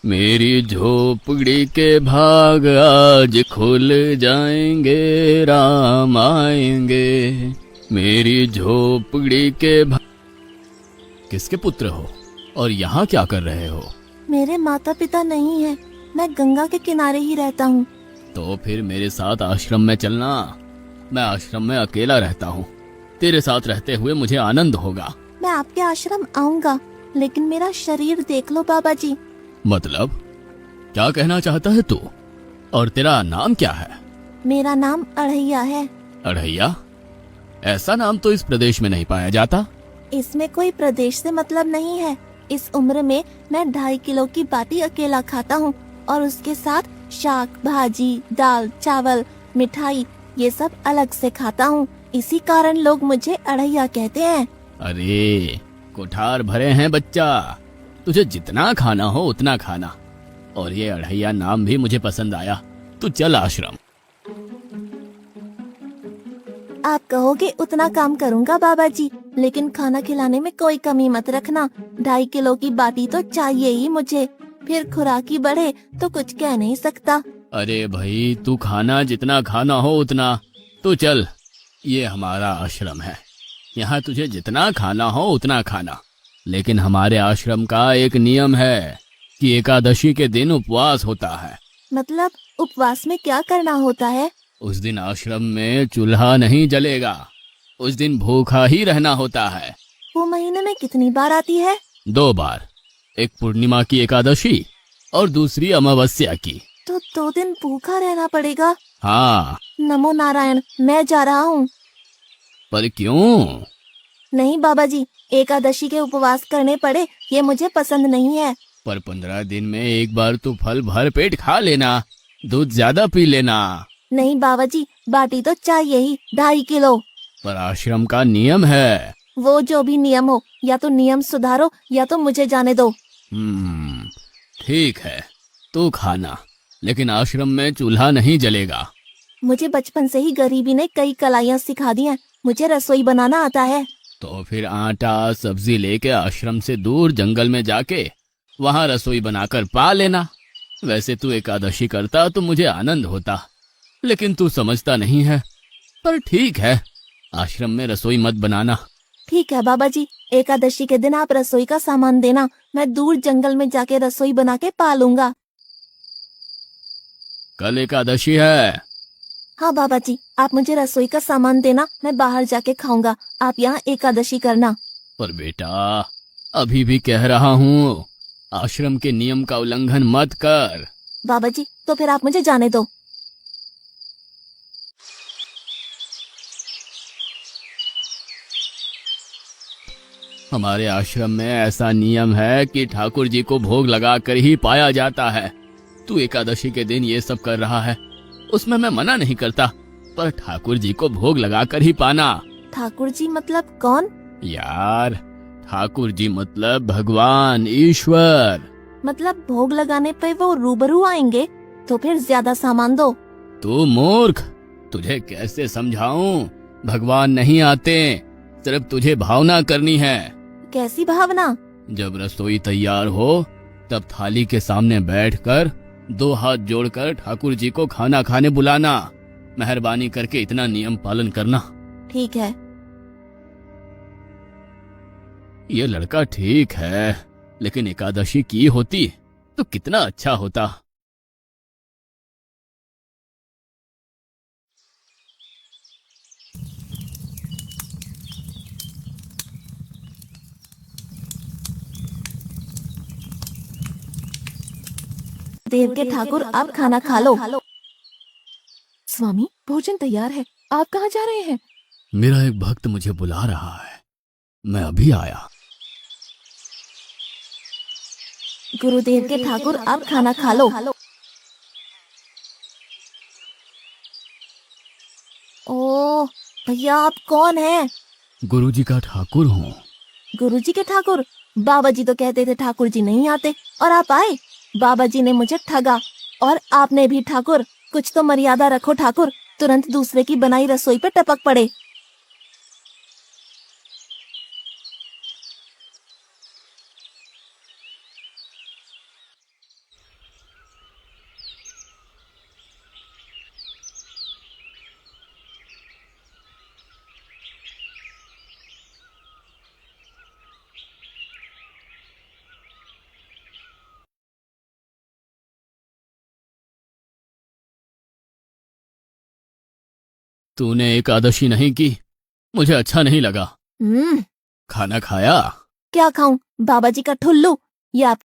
मेरी झोपड़ी के भाग आज खुल जाएंगे, राम आएंगे। मेरी झोपड़ी के भाग। किसके पुत्र हो और यहाँ क्या कर रहे हो? मेरे माता पिता नहीं है, मैं गंगा के किनारे ही रहता हूँ। तो फिर मेरे साथ आश्रम में चलना। मैं आश्रम में अकेला रहता हूँ, तेरे साथ रहते हुए मुझे आनंद होगा। मैं आपके आश्रम आऊंगा, लेकिन मेरा शरीर देख लो बाबा जी। मतलब क्या कहना चाहता है तू? और तेरा नाम क्या है? मेरा नाम अढ़ैया है। अढ़ैया? ऐसा नाम तो इस प्रदेश में नहीं पाया जाता। इसमें कोई प्रदेश से मतलब नहीं है। इस उम्र में मैं 2.5 किलो की बाटी अकेला खाता हूँ और उसके साथ शाक भाजी, दाल, चावल, मिठाई ये सब अलग से खाता हूँ। इसी कारण लोग मुझे अढ़ैया कहते हैं। अरे कुठार भरे हैं बच्चा, तुझे जितना खाना हो उतना खाना। और ये अढ़ैया नाम भी मुझे पसंद आया। तू चल आश्रम। आप कहोगे उतना काम करूँगा बाबा जी, लेकिन खाना खिलाने में कोई कमी मत रखना। 2.5 किलो की बाटी तो चाहिए ही मुझे, फिर खुराकी बढ़े तो कुछ कह नहीं सकता। अरे भाई, तू खाना जितना खाना हो उतना। तो चल, ये हमारा आश्रम है, यहाँ तुझे जितना खाना हो उतना खाना। लेकिन हमारे आश्रम का एक नियम है कि एकादशी के दिन उपवास होता है। मतलब उपवास में क्या करना होता है? उस दिन आश्रम में चूल्हा नहीं जलेगा, उस दिन भूखा ही रहना होता है। वो महीने में कितनी बार आती है? 2 बार, एक पूर्णिमा की एकादशी और दूसरी अमावस्या की। तो 2 दिन भूखा रहना पड़ेगा। हाँ। नमो नारायण, मैं जा रहा हूँ। पर क्यों? नहीं बाबा जी, एकादशी के उपवास करने पड़े ये मुझे पसंद नहीं है। पर 15 दिन में एक बार तो फल भर पेट खा लेना, दूध ज्यादा पी लेना। नहीं बाबा जी, बाटी तो चाहिए ही 2.5 किलो। पर आश्रम का नियम है। वो जो भी नियम हो, या तो नियम सुधारो या तो मुझे जाने दो। ठीक है, तू खाना, लेकिन आश्रम में चूल्हा नहीं जलेगा। मुझे बचपन से ही गरीबी ने कई कलाइयाँ सिखा दी हैं। मुझे रसोई बनाना आता है। तो फिर आटा सब्जी लेके आश्रम से दूर जंगल में जाके वहाँ रसोई बनाकर पा लेना। वैसे तू एकादशी करता तो मुझे आनंद होता, लेकिन तू समझता नहीं है। पर ठीक है, आश्रम में रसोई मत बनाना। ठीक है बाबा जी, एकादशी के दिन आप रसोई का सामान देना, मैं दूर जंगल में जाके रसोई बना के पा लूंगा। कल एकादशी है। हाँ बाबा जी, आप मुझे रसोई का सामान देना, मैं बाहर जाके खाऊंगा। आप यहाँ एकादशी करना। पर बेटा, अभी भी कह रहा हूँ, आश्रम के नियम का उल्लंघन मत कर। बाबा जी, तो फिर आप मुझे जाने दो। हमारे आश्रम में ऐसा नियम है कि ठाकुर जी को भोग लगाकर ही पाया जाता है। तू एकादशी के दिन ये सब कर रहा है, उसमें मैं मना नहीं करता, पर ठाकुर जी को भोग लगाकर ही पाना। ठाकुर जी मतलब कौन? यार, ठाकुर जी मतलब भगवान ईश्वर। मतलब भोग लगाने पे वो रूबरू आएंगे? तो फिर ज्यादा सामान दो। तू मूर्ख, तुझे कैसे समझाऊं? भगवान नहीं आते, सिर्फ तुझे भावना करनी है। कैसी भावना? जब रसोई तैयार हो तब थाली के सामने बैठकर 2 हाथ जोड़कर ठाकुर जी को खाना खाने बुलाना। मेहरबानी करके इतना नियम पालन करना। ठीक है। ये लड़का ठीक है, लेकिन एकादशी की होती तो कितना अच्छा होता। देव के ठाकुर, आप खाना खा लो। स्वामी, भोजन तैयार है, आप कहाँ जा रहे हैं? मेरा एक भक्त मुझे बुला रहा है, मैं अभी आया। गुरुदेव के ठाकुर, आप खाना खा लो। ओ भैया, आप कौन हैं? गुरुजी का ठाकुर हूँ। गुरुजी के ठाकुर? बाबा जी तो कहते थे ठाकुर जी नहीं आते, और आप आए। बाबा जी ने मुझे ठगा, और आपने भी ठाकुर। कुछ तो मर्यादा रखो ठाकुर, तुरंत दूसरे की बनाई रसोई पे टपक पड़े। तूने एकादशी नहीं की, मुझे अच्छा नहीं लगा। हम्म, खाना खाया? क्या खाऊं? बाबा जी का ठुल्लू या